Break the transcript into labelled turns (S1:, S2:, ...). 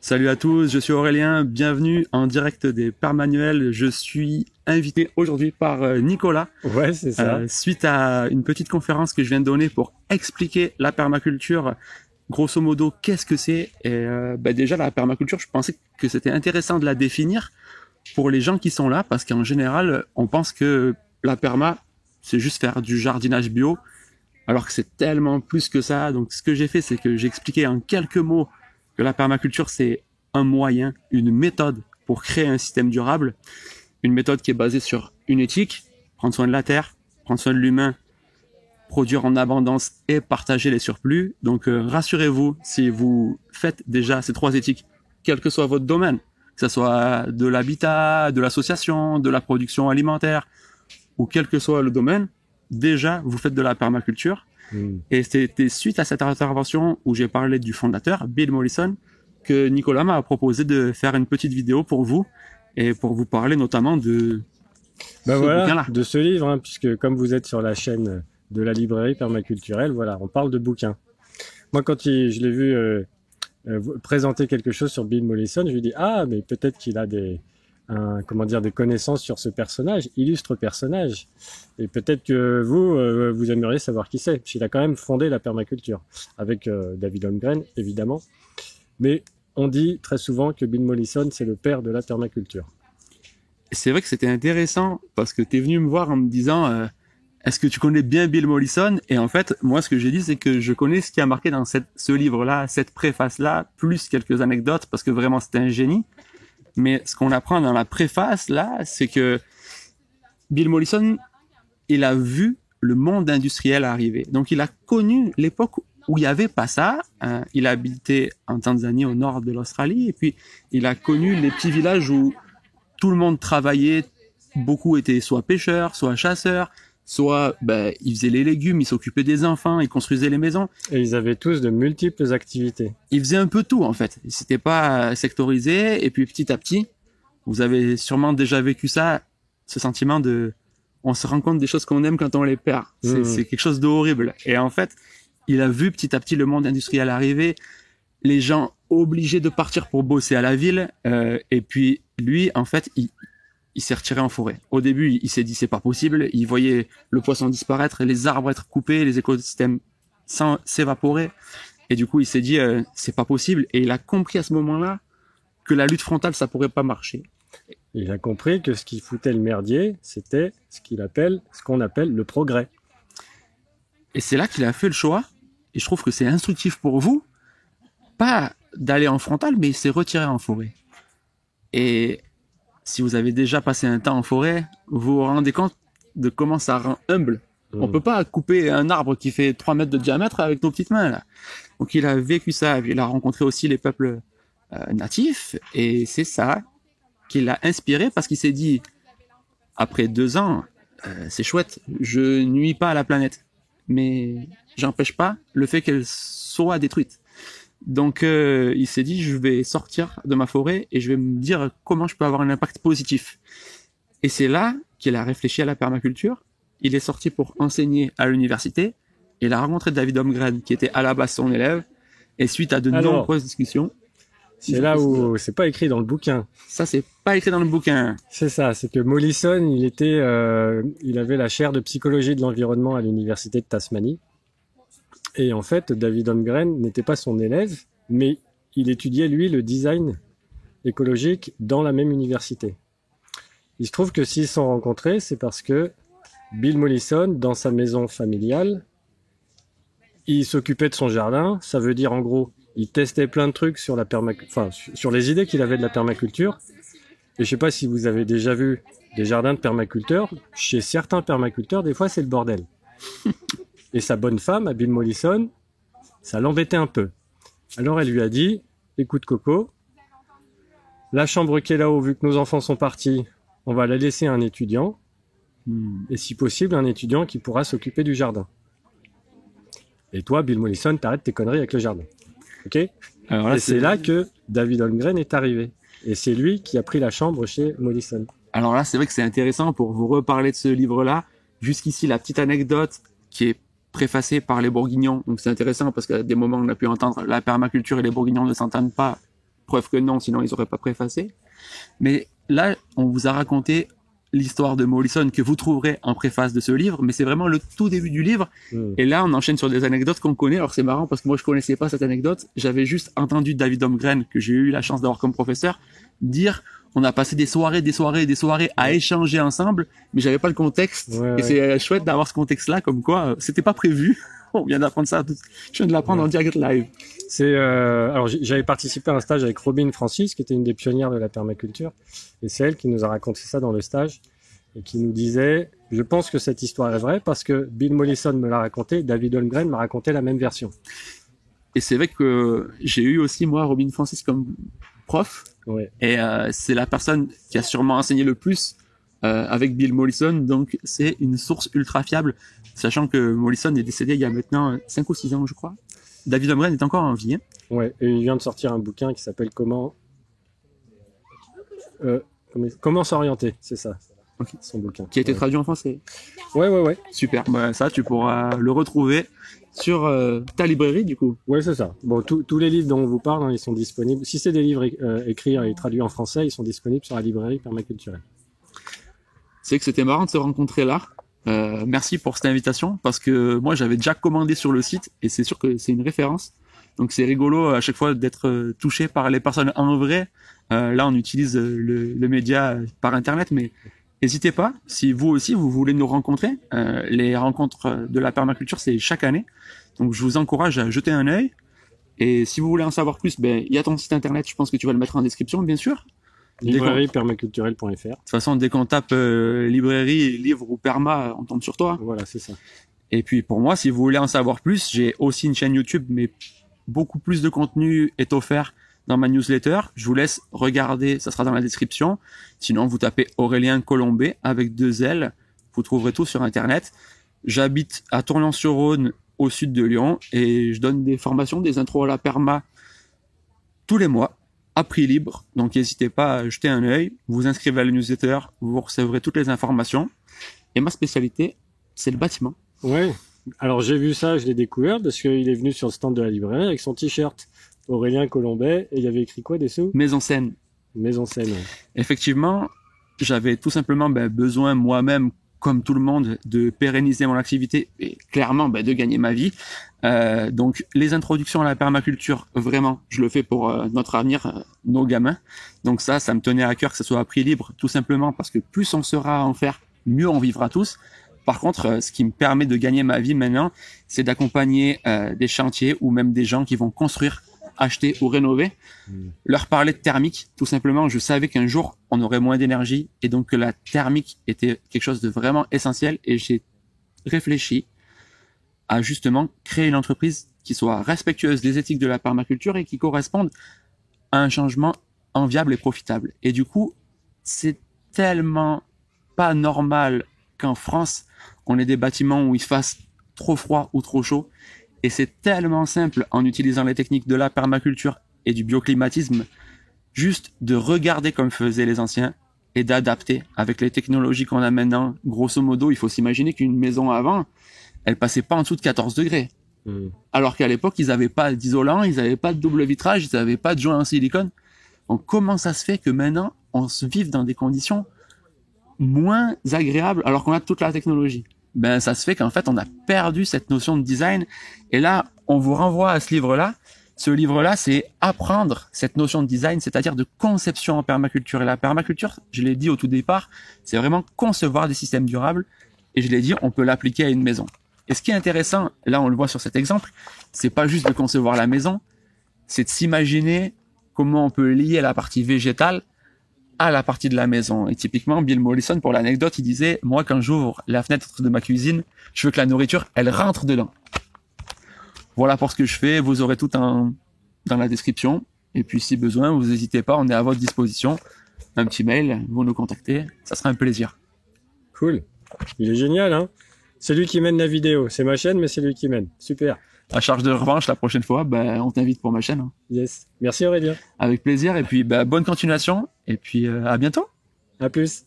S1: Salut à tous, je suis Aurélien, bienvenue en direct des Pères Manuels. Je suis invité aujourd'hui par Nicolas.
S2: Ouais, c'est ça.
S1: Suite à une petite conférence que je viens de donner pour expliquer la permaculture, grosso modo, qu'est-ce que c'est. Et déjà, la permaculture, je pensais que c'était intéressant de la définir pour les gens qui sont là, parce qu'en général, on pense que la perma, c'est juste faire du jardinage bio, alors que c'est tellement plus que ça. Donc, ce que j'ai fait, c'est que j'ai expliqué en quelques mots que la permaculture, c'est un moyen, une méthode pour créer un système durable, une méthode qui est basée sur une éthique, prendre soin de la terre, prendre soin de l'humain, produire en abondance et partager les surplus. Donc rassurez-vous, si vous faites déjà ces trois éthiques, quel que soit votre domaine, que ce soit de l'habitat, de l'association, de la production alimentaire, ou quel que soit le domaine, déjà vous faites de la permaculture. Et c'était suite à cette intervention où j'ai parlé du fondateur, Bill Mollison, que Nicolas m'a proposé de faire une petite vidéo pour vous et pour vous parler notamment de bouquin-là.
S2: De ce livre, hein, puisque comme vous êtes sur la chaîne de la librairie permaculturelle, voilà, on parle de bouquins. Moi, quand je l'ai vu présenter quelque chose sur Bill Mollison, je lui dis mais peut-être qu'il a des connaissances sur ce personnage, illustre personnage. Et peut-être que vous aimeriez savoir qui c'est. Parce qu'il a quand même fondé la permaculture avec David Holmgren, évidemment. Mais on dit très souvent que Bill Mollison, c'est le père de la permaculture.
S1: C'est vrai que c'était intéressant parce que tu es venu me voir en me disant est-ce que tu connais bien Bill Mollison? Et en fait, moi, ce que j'ai dit, c'est que je connais ce qui a marqué dans ce livre-là, cette préface-là, plus quelques anecdotes, parce que vraiment, c'était un génie. Mais ce qu'on apprend dans la préface, là, c'est que Bill Mollison, il a vu le monde industriel arriver. Donc, il a connu l'époque où il n'y avait pas ça. Il habitait en Tanzanie, au nord de l'Australie. Et puis, il a connu les petits villages où tout le monde travaillait. Beaucoup étaient soit pêcheurs, soit chasseurs, soit ils faisaient les légumes, ils s'occupaient des enfants, ils construisaient les maisons.
S2: Et ils avaient tous de multiples activités.
S1: Ils faisaient un peu tout, en fait. C'était pas sectorisé. Et puis, petit à petit, vous avez sûrement déjà vécu ça, ce sentiment on se rend compte des choses qu'on aime quand on les perd. C'est quelque chose d'horrible. Et en fait, il a vu petit à petit le monde industriel arriver, les gens obligés de partir pour bosser à la ville. Et puis, lui, en fait, il s'est retiré en forêt. Au début, il s'est dit c'est pas possible. Il voyait le poisson disparaître, les arbres être coupés, les écosystèmes s'évaporer. Et du coup, il s'est dit c'est pas possible. Et il a compris à ce moment-là que la lutte frontale, ça pourrait pas marcher.
S2: Il a compris que ce qui foutait le merdier, c'était ce qu'on appelle le progrès.
S1: Et c'est là qu'il a fait le choix. Et je trouve que c'est instructif pour vous, pas d'aller en frontal, mais il s'est retiré en forêt. Et si vous avez déjà passé un temps en forêt, vous vous rendez compte de comment ça rend humble. On peut pas couper un arbre qui fait 3 mètres de diamètre avec nos petites mains, là. Donc il a vécu ça, il a rencontré aussi les peuples natifs, et c'est ça qui l'a inspiré, parce qu'il s'est dit, après 2 ans, c'est chouette, je nuis pas à la planète, mais j'empêche pas le fait qu'elle soit détruite. Donc il s'est dit, je vais sortir de ma forêt et je vais me dire comment je peux avoir un impact positif. Et c'est là qu'il a réfléchi à la permaculture. Il est sorti pour enseigner à l'université et il a rencontré David Holmgren, qui était à la base son élève. Et suite à de nombreuses discussions...
S2: C'est là où c'est pas écrit dans le bouquin.
S1: Ça, c'est pas écrit dans le bouquin.
S2: C'est ça, c'est que Mollison, il avait la chaire de psychologie de l'environnement à l'université de Tasmanie. Et en fait, David Holmgren n'était pas son élève, mais il étudiait, lui, le design écologique dans la même université. Il se trouve que s'ils se sont rencontrés, c'est parce que Bill Mollison, dans sa maison familiale, il s'occupait de son jardin. Ça veut dire, en gros, il testait plein de trucs sur sur les idées qu'il avait de la permaculture. Et je sais pas si vous avez déjà vu des jardins de permaculteurs. Chez certains permaculteurs, des fois, c'est le bordel. Et sa bonne femme, à Bill Mollison, ça l'embêtait un peu. Alors elle lui a dit, écoute Coco, la chambre qui est là-haut, vu que nos enfants sont partis, on va la laisser à un étudiant. Et si possible, un étudiant qui pourra s'occuper du jardin. Et toi, Bill Mollison, t'arrêtes tes conneries avec le jardin. Ok? Alors là, et c'est là que David Holmgren est arrivé. Et c'est lui qui a pris la chambre chez Mollison.
S1: Alors là, c'est vrai que c'est intéressant pour vous reparler de ce livre-là. Jusqu'ici, la petite anecdote qui est préfacée par les Bourguignons. Donc c'est intéressant parce qu'à des moments, on a pu entendre la permaculture et les Bourguignons ne s'entendent pas Preuve que non, sinon ils auraient pas préfacé. Mais là, on vous a raconté l'histoire de Mollison que vous trouverez en préface de ce livre, mais c'est vraiment le tout début du livre. Et là, on enchaîne sur des anecdotes qu'on connaît. Alors c'est marrant parce que moi, je connaissais pas cette anecdote. J'avais juste entendu David Holmgren, que j'ai eu la chance d'avoir comme professeur, dire on a passé des soirées à échanger ensemble, mais j'avais pas le contexte. Et c'est chouette d'avoir ce contexte-là, comme quoi c'était pas prévu. On vient d'apprendre ça. Je viens de l'apprendre en direct live.
S2: Alors j'avais participé à un stage avec Robin Francis, qui était une des pionnières de la permaculture, et c'est elle qui nous a raconté ça dans le stage et qui nous disait je pense que cette histoire est vraie parce que Bill Mollison me l'a raconté, David Holmgren m'a raconté la même version.
S1: Et c'est vrai que j'ai eu aussi moi Robin Francis comme prof, et c'est la personne qui a sûrement enseigné le plus avec Bill Mollison, donc c'est une source ultra fiable, sachant que Mollison est décédé il y a maintenant 5 ou 6 ans, je crois. David Holmgren est encore en vie.
S2: Ouais, et il vient de sortir un bouquin qui s'appelle Comment s'orienter, c'est ça.
S1: Okay.
S2: Son bouquin.
S1: Qui a été traduit en français.
S2: Ouais.
S1: Super. Bah, ça, tu pourras le retrouver sur ta librairie, du coup.
S2: Ouais, c'est ça. Bon, tous les livres dont on vous parle, ils sont disponibles. Si c'est des livres écrits et traduits en français, ils sont disponibles sur la librairie permaculturelle.
S1: C'est que c'était marrant de se rencontrer là. Merci pour cette invitation, parce que moi j'avais déjà commandé sur le site et c'est sûr que c'est une référence, donc c'est rigolo à chaque fois d'être touché par les personnes en vrai. Là on utilise le média par internet, mais n'hésitez pas, si vous aussi vous voulez nous rencontrer. Les rencontres de la permaculture c'est chaque année, donc je vous encourage à jeter un œil, et si vous voulez en savoir plus, il y a ton site internet, je pense que tu vas le mettre en description bien sûr.
S2: Librairie permaculturelle.fr. De toute
S1: façon, dès qu'on tape librairie, livre ou perma, on tombe sur toi.
S2: Voilà, c'est ça.
S1: Et puis pour moi, si vous voulez en savoir plus, j'ai aussi une chaîne YouTube, mais beaucoup plus de contenu est offert dans ma newsletter. Je vous laisse regarder, ça sera dans la description. Sinon, vous tapez Aurélien Colombet avec 2 L. Vous trouverez tout sur Internet. J'habite à Tournon-sur-Rhône, au sud de Lyon, et je donne des formations, des intros à la perma tous les mois, à prix libre, donc n'hésitez pas à jeter un œil, vous inscrivez à la newsletter, vous recevrez toutes les informations. Et ma spécialité, c'est le bâtiment.
S2: Ouais, alors j'ai vu ça, je l'ai découvert, parce qu'il est venu sur le stand de la librairie avec son t-shirt Aurélien Colombet, et il y avait écrit quoi dessous ?
S1: Maison Saine.
S2: Maison Saine, ouais.
S1: Effectivement, j'avais tout simplement besoin moi-même, comme tout le monde, de pérenniser mon activité et clairement de gagner ma vie. Donc les introductions à la permaculture, vraiment, je le fais pour notre avenir, nos gamins. Donc ça me tenait à cœur que ce soit à prix libre, tout simplement parce que plus on sera à en faire, mieux on vivra tous. Par contre, ce qui me permet de gagner ma vie maintenant, c'est d'accompagner des chantiers ou même des gens qui vont construire, acheter ou rénover, leur parler de thermique. Tout simplement, je savais qu'un jour, on aurait moins d'énergie et donc que la thermique était quelque chose de vraiment essentiel, et j'ai réfléchi à justement créer une entreprise qui soit respectueuse des éthiques de la permaculture et qui corresponde à un changement enviable et profitable. Et du coup, c'est tellement pas normal qu'en France, on ait des bâtiments où il fasse trop froid ou trop chaud. Et c'est tellement simple, en utilisant les techniques de la permaculture et du bioclimatisme, juste de regarder comme faisaient les anciens et d'adapter avec les technologies qu'on a maintenant. Grosso modo, il faut s'imaginer qu'une maison avant, elle passait pas en dessous de 14 degrés. Alors qu'à l'époque, ils n'avaient pas d'isolant, ils n'avaient pas de double vitrage, ils n'avaient pas de joints en silicone. Donc comment ça se fait que maintenant, on se vive dans des conditions moins agréables alors qu'on a toute la technologie? Ça se fait qu'en fait, on a perdu cette notion de design. Et là, on vous renvoie à ce livre-là. Ce livre-là, c'est apprendre cette notion de design, c'est-à-dire de conception en permaculture. Et la permaculture, je l'ai dit au tout départ, c'est vraiment concevoir des systèmes durables. Et je l'ai dit, on peut l'appliquer à une maison. Et ce qui est intéressant, là on le voit sur cet exemple, c'est pas juste de concevoir la maison, c'est de s'imaginer comment on peut lier la partie végétale à la partie de la maison. Et typiquement, Bill Mollison, pour l'anecdote, il disait, moi quand j'ouvre la fenêtre de ma cuisine, je veux que la nourriture, elle rentre dedans. Voilà pour ce que je fais, vous aurez tout dans la description. Et puis si besoin, vous n'hésitez pas, on est à votre disposition. Un petit mail, vous nous contactez, ça sera un plaisir.
S2: Cool. Il est génial, hein. C'est lui qui mène la vidéo. C'est ma chaîne, mais c'est lui qui mène. Super.
S1: À charge de revanche, la prochaine fois, on t'invite pour ma chaîne. Hein.
S2: Yes. Merci Aurélien.
S1: Avec plaisir. Et puis, bonne continuation. Et puis, à bientôt.
S2: À plus.